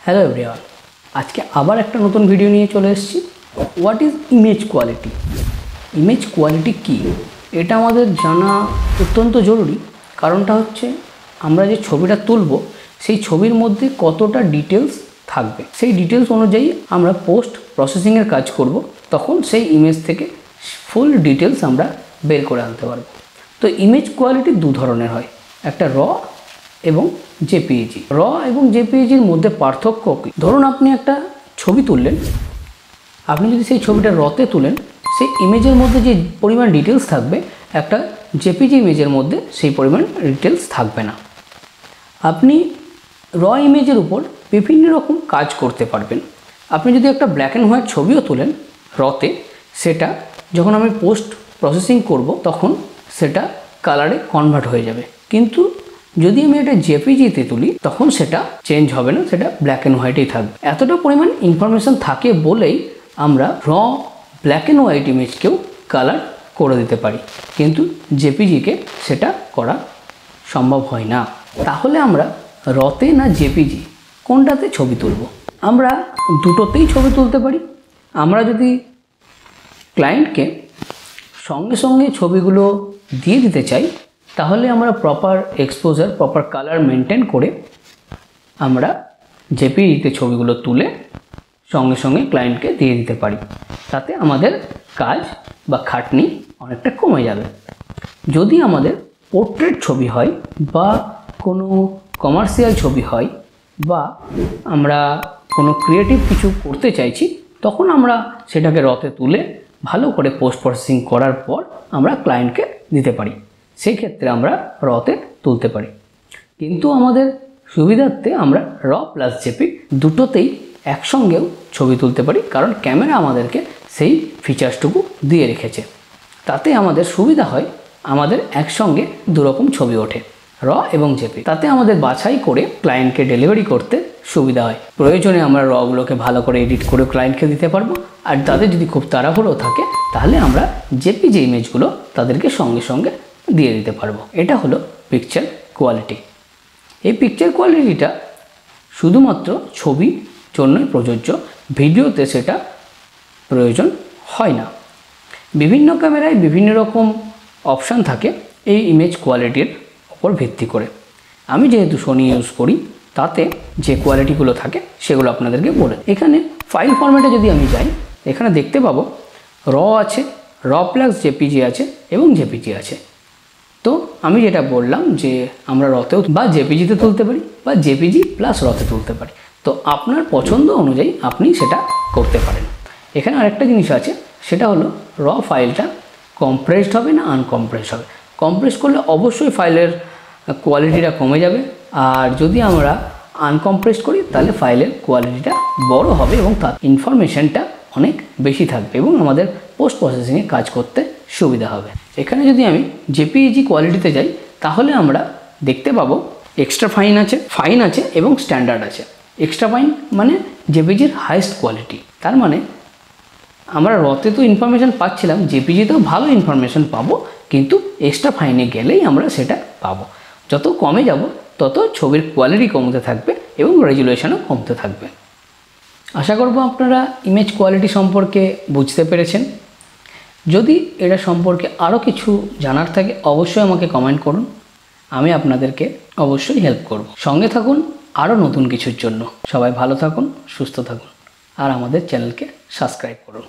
Hello everyone, আজকে আবার একটা নতুন ভিডিও নিয়ে চলে এসেছি। What is image quality? Image quality কী এটা আমাদের জানা অত্যন্ত জরুরি। কারণটা হচ্ছে আমরা যে ছবিটা তুলব সেই ছবির মধ্যে কতটা ডিটেলস থাকবে, সেই ডিটেলস অনুযায়ী আমরা পোস্ট প্রসেসিংয়ের কাজ করব, তখন সেই ইমেজ থেকে ফুল ডিটেলস আমরা বের করে আনতে পারব। তো ইমেজ কোয়ালিটি দু ধরনের হয়, একটা র এবং জেপিইজি। র এবং জেপিইজির মধ্যে পার্থক্য কী? ধরুন আপনি একটা ছবি তুললেন, আপনি যদি সেই ছবিটা রতে তুলেন, সেই ইমেজের মধ্যে যে পরিমাণ ডিটেলস থাকবে একটা জেপিজি ইমেজের মধ্যে সেই পরিমাণ ডিটেলস থাকবে না। আপনি র ইমেজের উপর বিভিন্ন রকম কাজ করতে পারবেন। আপনি যদি একটা ব্ল্যাক অ্যান্ড হোয়াইট ছবিও তোলেন রতে, সেটা যখন আমি পোস্ট প্রসেসিং করব তখন সেটা কালারে কনভার্ট হয়ে যাবে। কিন্তু যদি আমি এটা জেপিজিতে তুলি তখন সেটা চেঞ্জ হবে না, সেটা ব্ল্যাক অ্যান্ড হোয়াইটেই থাকবে। এতটা পরিমাণ ইনফরমেশান থাকে বলেই আমরা র ব্ল্যাক অ্যান্ড হোয়াইট ইমেজকেও কালার করে দিতে পারি, কিন্তু জেপিজিকে সেটা করা সম্ভব হয় না। তাহলে আমরা রতে না জেপিজি কোনটাতে ছবি তুলব? আমরা দুটোতেই ছবি তুলতে পারি। আমরা যদি ক্লায়েন্টকে সঙ্গে সঙ্গে ছবিগুলো দিয়ে দিতে চাই তাহলে আমরা proper exposure, proper colour maintain করে আমরা জেপিইতে ছবিগুলো তুলে সঙ্গে সঙ্গে ক্লায়েন্টকে দিয়ে দিতে পারি। তাতে আমাদের কাজ বা খাটনি অনেকটা কমে যাবে। যদি আমাদের পোর্ট্রেট ছবি হয় বা কোনো কমার্শিয়াল ছবি হয় বা আমরা কোনো ক্রিয়েটিভ কিছু করতে চাইছি, তখন আমরা সেটাকে রতে তুলে ভালো করে পোস্ট প্রসেসিং করার পর আমরা ক্লায়েন্টকে দিতে পারি। সেই ক্ষেত্রে আমরা রতে তুলতে পারি। কিন্তু আমাদের সুবিধার্থে আমরা র প্লাস জেপি দুটোতেই একসঙ্গেও ছবি তুলতে পারি, কারণ ক্যামেরা আমাদেরকে সেই ফিচার্সটুকু দিয়ে রেখেছে। তাতে আমাদের সুবিধা হয়, আমাদের একসঙ্গে দুরকম ছবি ওঠে, র এবং জেপি। তাতে আমাদের বাছাই করে ক্লায়েন্টকে ডেলিভারি করতে সুবিধা হয়। প্রয়োজনে আমরা রগুলোকে ভালো করে এডিট করে ক্লায়েন্টকে দিতে পারবো। আর তাদের যদি খুব তাড়াহুড়ো থাকে তাহলে আমরা জেপি যে ইমেজগুলো তাদেরকে সঙ্গে সঙ্গে দিয়ে দিতে পারবো। এটা হলো পিকচার কোয়ালিটি। এই পিকচার কোয়ালিটিটা শুধুমাত্র ছবির জন্যই প্রযোজ্য, ভিডিওতে সেটা প্রয়োজন হয় না। বিভিন্ন ক্যামেরায় বিভিন্ন রকম অপশান থাকে এই ইমেজ কোয়ালিটির ওপর ভিত্তি করে। আমি যেহেতু সোনি ইউজ করি, তাতে যে কোয়ালিটিগুলো থাকে সেগুলো আপনাদেরকে বলে। এখানে ফাইল ফরম্যাটে যদি আমি যাই, এখানে দেখতে পাবো র আছে, র প্লাস জেপিজি আছে এবং জেপিজি আছে। তো আমি যেটা বললাম যে আমরা রতেও বা জেপিজিতে তুলতে পারি বা জেপিজি প্লাস রতে তুলতে পারি। তো আপনার পছন্দ অনুযায়ী আপনি সেটা করতে পারেন। এখানে আরেকটা জিনিস আছে, সেটা হলো র ফাইলটা কম্প্রেসড হবে না আনকম্প্রেসড হবে। কম্প্রেস করলে অবশ্যই ফাইলের কোয়ালিটিটা কমে যাবে, আর যদি আমরা আনকম্প্রেসড করি তাহলে ফাইলের কোয়ালিটিটা বড় হবে এবং তার ইনফরমেশানটা অনেক বেশি থাকবে এবং আমাদের পোস্ট প্রসেসিংয়ে কাজ করতে সুবিধা হবে। এখানে যদি আমি জেপিইজি কোয়ালিটিতে যাই তাহলে আমরা দেখতে পাবো এক্সট্রা ফাইন আছে এবং স্ট্যান্ডার্ড আছে। এক্সট্রা ফাইন মানে জেপিজির হাইয়েস্ট কোয়ালিটি। তার মানে আমরা রতে তো ইনফরমেশান পাচ্ছিলাম, জেপিজিতেও ভালো ইনফরমেশান পাবো, কিন্তু এক্সট্রা ফাইনে গেলেই আমরা সেটা পাবো। যত কমে যাব তত ছবির কোয়ালিটি কমতে থাকবে এবং রেজুলেশনও কমতে থাকবে। আশা করব আপনারা ইমেজ কোয়ালিটি সম্পর্কে বুঝতে পেরেছেন। যদি এটা সম্পর্কে আরও কিছু জানার থাকে অবশ্যই আমাকে কমেন্ট করুন, আমি আপনাদেরকে অবশ্যই হেল্প করব। সঙ্গে থাকুন আরও নতুন কিছুর জন্য। সবাই ভালো থাকুন, সুস্থ থাকুন আর আমাদের চ্যানেলকে সাবস্ক্রাইব করুন।